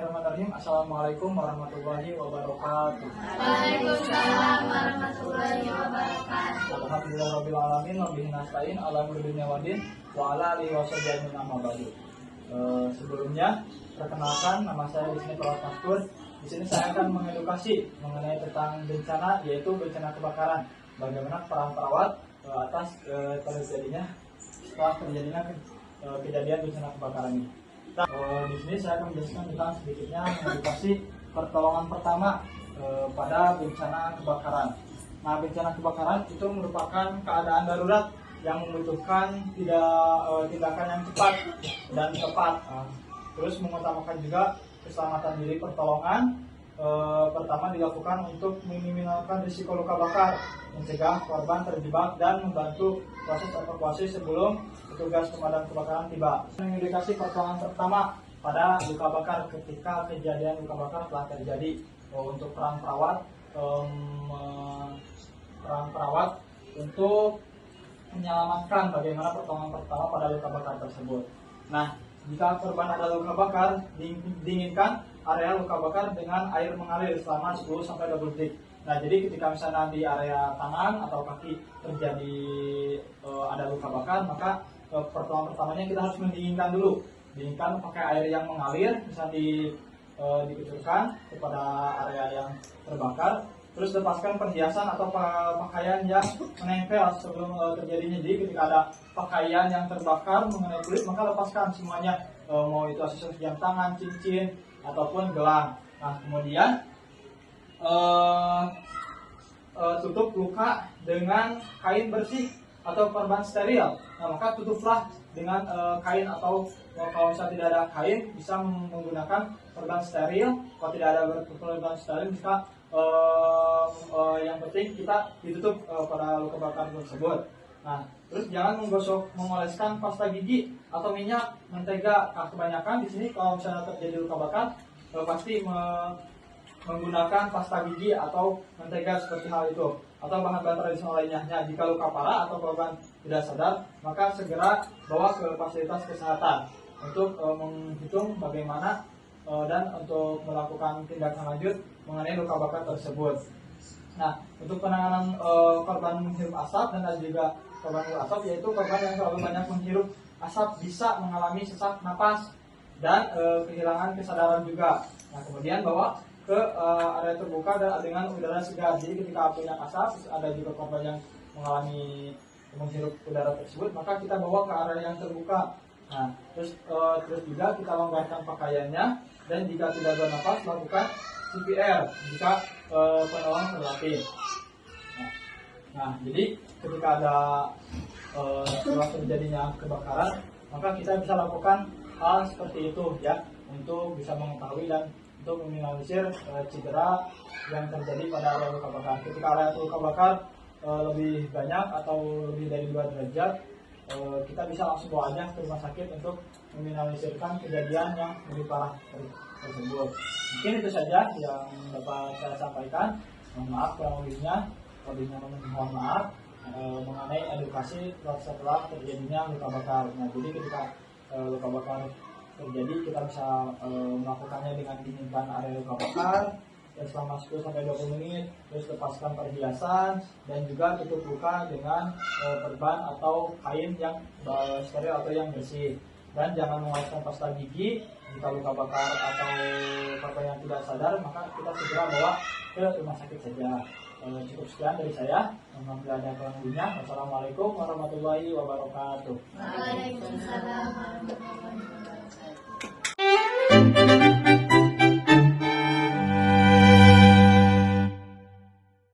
Bismillahirrahmanirrahim. Assalamualaikum warahmatullahi wabarakatuh. Waalaikumsalam warahmatullahi wabarakatuh. Alhamdulillahirabbil alamin wa bihi nasta'in ala umuri dunya waddin wa ala alihi washabihi amma ba'du. Sebelumnya perkenalkan, nama saya di sini Pak Maskur. Di sini saya akan mengedukasi mengenai tentang bencana, yaitu bencana kebakaran. Bagaimana peran perawat atas terjadinya kejadian bencana kebakaran ini. Di sini saya akan menjelaskan tentang sedikitnya mengedukasi pertolongan pertama pada bencana kebakaran. Nah, bencana kebakaran itu merupakan keadaan darurat yang membutuhkan tindakan yang cepat dan tepat. Terus mengutamakan juga keselamatan diri. Pertolongan pertama dilakukan untuk meminimalkan risiko luka bakar, mencegah korban terjebak, dan membantu proses evakuasi sebelum petugas pemadam kebakaran tiba. Mengindikasi pertolongan pertama pada luka bakar ketika kejadian luka bakar telah terjadi. Untuk peran perawat untuk menyelamatkan bagaimana pertolongan pertama pada luka bakar tersebut. Nah, jika korban ada luka bakar, dinginkan area luka bakar dengan air mengalir selama 10-20 detik. Nah, jadi ketika misalnya di area tangan atau kaki terjadi ada luka bakar, maka pertolongan pertamanya kita harus mendinginkan dulu. Dinginkan pakai air yang mengalir, bisa dikucurkan kepada area yang terbakar. Terus lepaskan perhiasan atau pakaian yang menempel sebelum terjadinya. Jadi ketika ada pakaian yang terbakar mengenai kulit, maka lepaskan semuanya, mau itu aksesoris jam tangan, cincin, ataupun gelang. Nah, kemudian tutup luka dengan kain bersih atau perban steril. Nah, maka tutuplah dengan kain, atau kalau misalnya tidak ada kain, bisa menggunakan perban steril. Kalau tidak ada perban steril, bisa yang penting kita ditutup pada luka bakar tersebut. Nah, terus jangan mengoleskan pasta gigi atau minyak, mentega. Nah, kebanyakan di sini kalau misalnya terjadi luka bakar pasti menggunakan pasta gigi atau mentega seperti hal itu, atau bahan-bahan tradisional lainnya. Nah, jika luka parah atau korban tidak sadar, maka segera bawa ke fasilitas kesehatan untuk menghitung bagaimana dan untuk melakukan tindakan lanjut mengenai luka bakar tersebut. Nah, untuk penanganan korban menghirup asap dan juga korban menghirup asap, yaitu korban yang terlalu banyak menghirup asap bisa mengalami sesak napas dan kehilangan kesadaran juga. Nah, kemudian bawa ke area terbuka dan dengan udara segar. Jadi ketika punya asap, ada juga korban yang mengalami menghirup udara tersebut, maka kita bawa ke area yang terbuka. Nah, terus juga kita longgarkan pakaiannya, dan jika tidak bernafas, lakukan CPR jika penolong terlatih. Nah, jadi ketika ada setelah terjadinya kebakaran, maka kita bisa lakukan hal seperti itu ya, untuk bisa mengetahui dan untuk meminimalisir cedera yang terjadi pada area luka bakar. Ketika area luka bakar lebih banyak atau lebih dari 2 derajat, kita bisa langsung bawa aja ke rumah sakit untuk meminimalisirkan kejadian yang lebih parah tersebut. Mungkin itu saja yang dapat saya sampaikan. Mohon maaf kurang lebihnya, mohon maaf mengenai edukasi setelah terjadinya luka bakar. Nah, jadi ketika luka bakar terjadi, kita bisa melakukannya dengan dinginkan area luka bakar selama 10-20 menit, terus lepaskan perhiasan, dan juga tutup luka dengan perban atau kain yang steril atau yang bersih. Dan jangan mengoleskan pasta gigi jika luka bakar atau korban yang tidak sadar, maka kita segera bawa ke rumah sakit saja. Cukup sekian dari saya. Mohon tidak ada kurang lebihnya. Wassalamualaikum warahmatullahi wabarakatuh. Waalaikumsalam warahmatullahi wabarakatuh.